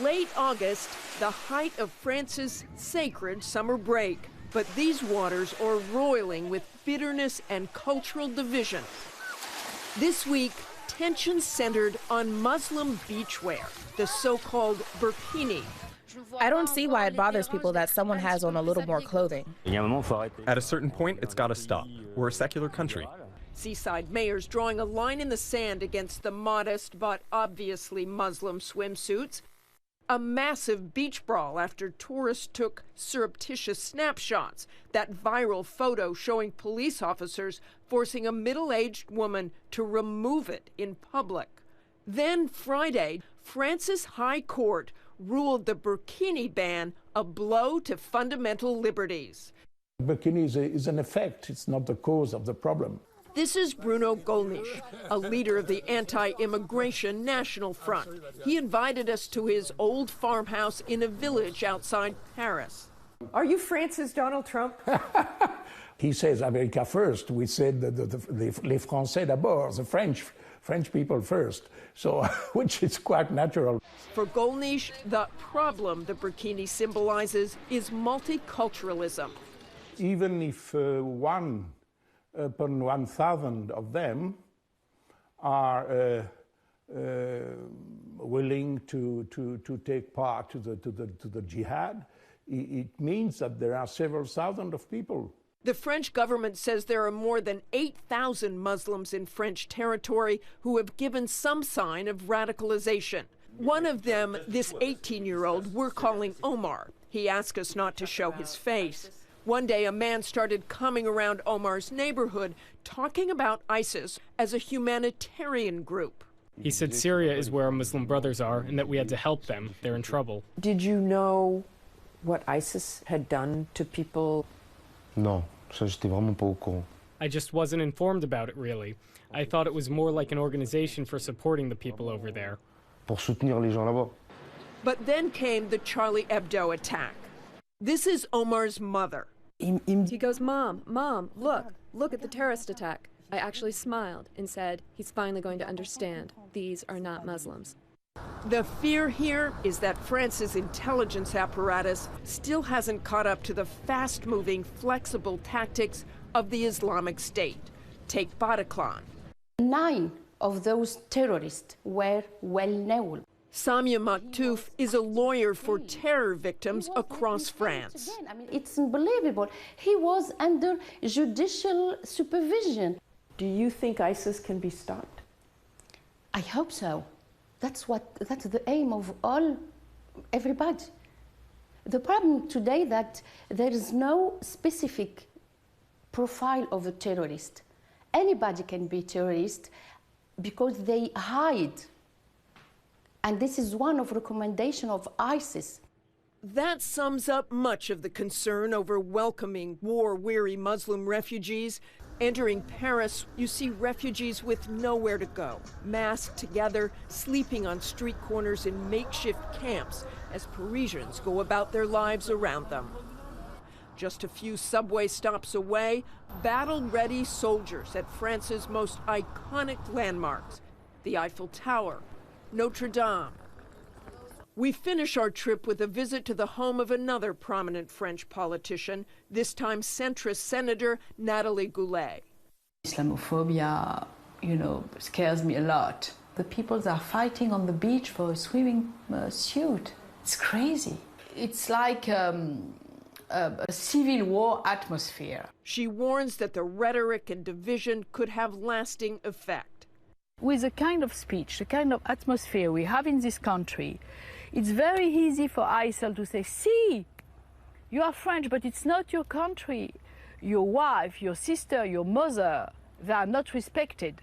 Late August, the height of France's sacred summer break. But these waters are roiling with bitterness and cultural division. This week, tensions centered on Muslim beachwear, the so-called burkini. I don't see why it bothers people that someone has on a little more clothing. At a certain point, it's got to stop. We're a secular country. Seaside mayors drawing a line in the sand against the modest but obviously Muslim swimsuits. A massive beach brawl after tourists took surreptitious snapshots. That viral photo showing police officers forcing a middle-aged woman to remove it in public. Then Friday, France's High Court ruled the burkini ban a blow to fundamental liberties. Burkini is an effect. It's not the cause of the problem. This is Bruno Gollnisch, a leader of the Anti-Immigration National Front. He invited us to his old farmhouse in a village outside Paris. Are you France's Donald Trump? He says America first. We said les Français d'abord, the French people first, so which is quite natural. For Gollnisch, the problem the burkini symbolizes is multiculturalism. Even if one upon 1,000 of them are willing to take part to the jihad, it means that there are several thousand of people. The French government says there are more than 8,000 Muslims in French territory who have given some sign of radicalization. One of them, this 18-year-old we're calling Omar. He asked us not to show his face. One day, a man started coming around Omar's neighborhood talking about ISIS as a humanitarian group. He said Syria is where our Muslim brothers are and that we had to help them. They're in trouble. Did you know what ISIS had done to people? No, j'étais vraiment pas au courant. I just wasn't informed about it, really. I thought it was more like an organization for supporting the people over there. Pour soutenir les gens là-bas. But then came the Charlie Hebdo attack. This is Omar's mother. He goes, Mom, look at the terrorist attack. I actually smiled and said, he's finally going to understand. These are not Muslims. The fear here is that France's intelligence apparatus still hasn't caught up to the fast-moving, flexible tactics of the Islamic State. Take Bataclan. 9 of those terrorists were well-known. Samia Maktouf is a lawyer for terror victims across France. I mean, it's unbelievable. He was under judicial supervision. Do you think ISIS can be stopped? I hope so. That's the aim of everybody. The problem today that there is no specific profile of a terrorist. Anybody can be a terrorist because they hide. And this is one of the recommendations of ISIS. That sums up much of the concern over welcoming war-weary Muslim refugees. Entering Paris, you see refugees with nowhere to go, massed together, sleeping on street corners in makeshift camps as Parisians go about their lives around them. Just a few subway stops away, battle-ready soldiers at France's most iconic landmarks, the Eiffel Tower, Notre Dame. We finish our trip with a visit to the home of another prominent French politician, this time centrist Senator Nathalie Goulet. Islamophobia, scares me a lot. The people that are fighting on the beach for a swimming suit, it's crazy. It's like a civil war atmosphere. She warns that the rhetoric and division could have lasting effect. With the kind of speech, the kind of atmosphere we have in this country, it's very easy for ISIL to say, see, you are French, but it's not your country. Your wife, your sister, your mother, they are not respected.